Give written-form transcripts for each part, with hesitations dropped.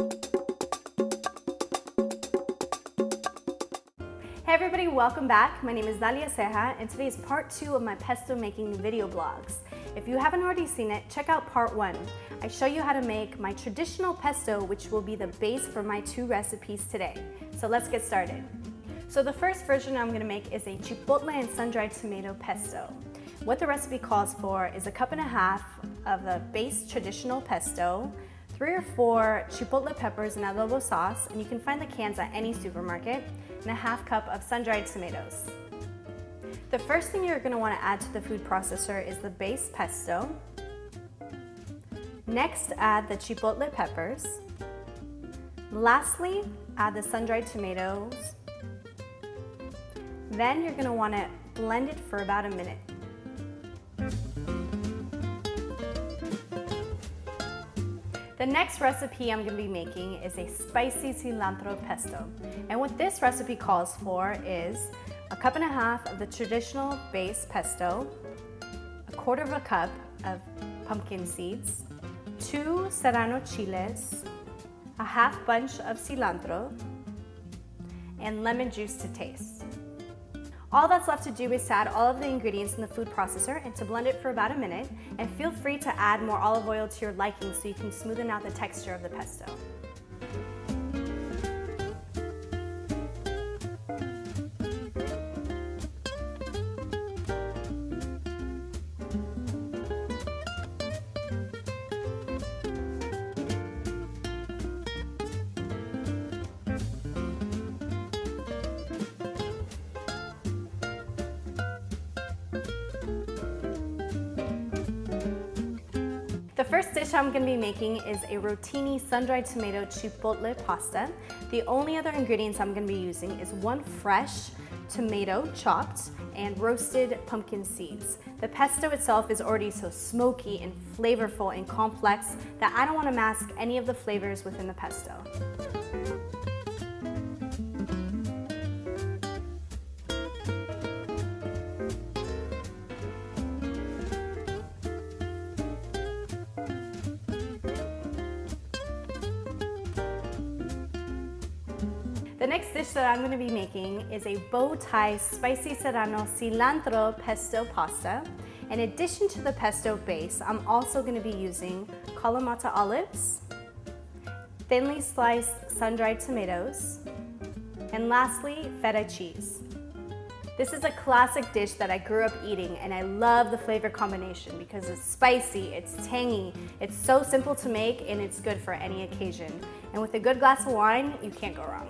Hey everybody, welcome back. My name is Dalia Ceja and today is part 2 of my pesto making video blogs. If you haven't already seen it, check out part 1. I show you how to make my traditional pesto, which will be the base for my 2 recipes today. So let's get started. So the first version I'm going to make is a chipotle and sun-dried tomato pesto. What the recipe calls for is 1.5 cups of the base traditional pesto, 3 or 4 chipotle peppers and adobo sauce, and you can find the cans at any supermarket, and 1/2 cup of sun-dried tomatoes. The first thing you're going to want to add to the food processor is the base pesto. Next, add the chipotle peppers. Lastly, add the sun-dried tomatoes. Then you're going to want to blend it for about a minute. The next recipe I'm going to be making is a spicy cilantro pesto. And what this recipe calls for is 1.5 cups of the traditional base pesto, 1/4 cup of pumpkin seeds, 2 serrano chiles, a 1/2 bunch of cilantro, and lemon juice to taste. All that's left to do is to add all of the ingredients in the food processor and to blend it for about a minute, and feel free to add more olive oil to your liking so you can smoothen out the texture of the pesto. The first dish I'm going to be making is a rotini sun-dried tomato chipotle pasta. The only other ingredients I'm going to be using is 1 fresh tomato chopped and roasted pumpkin seeds. The pesto itself is already so smoky and flavorful and complex that I don't want to mask any of the flavors within the pesto. The next dish that I'm going to be making is a bow tie spicy serrano cilantro pesto pasta. In addition to the pesto base, I'm also going to be using Kalamata olives, thinly sliced sun-dried tomatoes, and lastly, feta cheese. This is a classic dish that I grew up eating, and I love the flavor combination because it's spicy, it's tangy, it's so simple to make, and it's good for any occasion. And with a good glass of wine, you can't go wrong.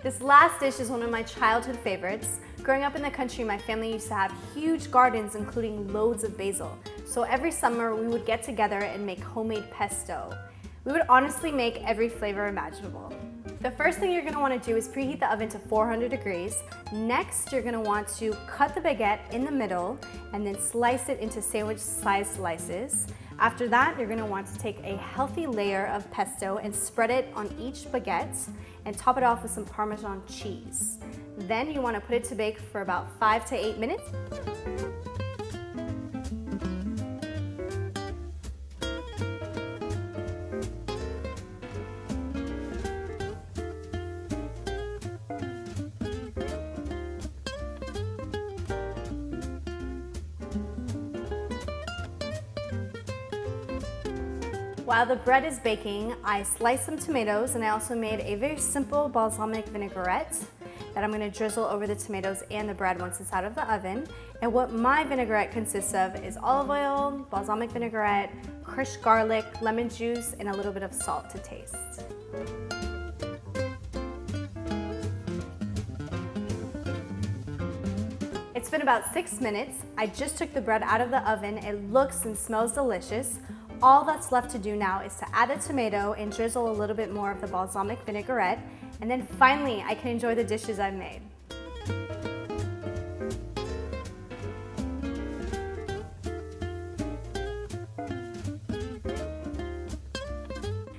This last dish is one of my childhood favorites. Growing up in the country, my family used to have huge gardens, including loads of basil. So every summer, we would get together and make homemade pesto. We would honestly make every flavor imaginable. The first thing you're going to want to do is preheat the oven to 400 degrees. Next, you're going to want to cut the baguette in the middle and then slice it into sandwich-sized slices. After that, you're going to want to take a healthy layer of pesto and spread it on each baguette and top it off with some Parmesan cheese. Then you want to put it to bake for about 5 to 8 minutes. While the bread is baking, I sliced some tomatoes and I also made a very simple balsamic vinaigrette that I'm going to drizzle over the tomatoes and the bread once it's out of the oven. And what my vinaigrette consists of is olive oil, balsamic vinaigrette, crushed garlic, lemon juice, and a little bit of salt to taste. It's been about 6 minutes. I just took the bread out of the oven. It looks and smells delicious. All that's left to do now is to add a tomato and drizzle a little bit more of the balsamic vinaigrette, and then finally I can enjoy the dishes I've made.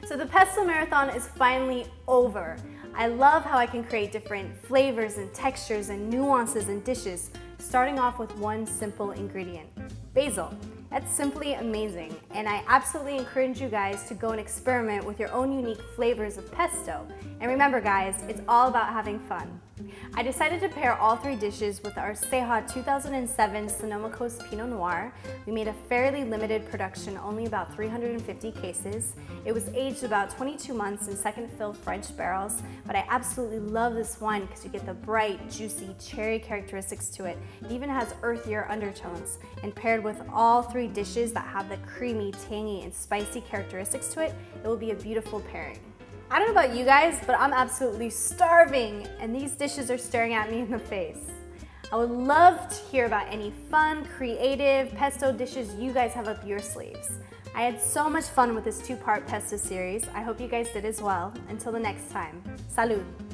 So the pesto marathon is finally over. I love how I can create different flavors and textures and nuances in dishes, starting off with one simple ingredient, basil. That's simply amazing, and I absolutely encourage you guys to go and experiment with your own unique flavors of pesto. And remember guys, it's all about having fun. I decided to pair all three dishes with our Ceja 2007 Sonoma Coast Pinot Noir. We made a fairly limited production, only about 350 cases. It was aged about 22 months in second fill French barrels, but I absolutely love this wine because you get the bright, juicy cherry characteristics to it. It even has earthier undertones, and paired with all three dishes that have the creamy, tangy, and spicy characteristics to it, it will be a beautiful pairing. I don't know about you guys, but I'm absolutely starving, and these dishes are staring at me in the face. I would love to hear about any fun, creative pesto dishes you guys have up your sleeves. I had so much fun with this two-part pesto series. I hope you guys did as well. Until the next time, salud!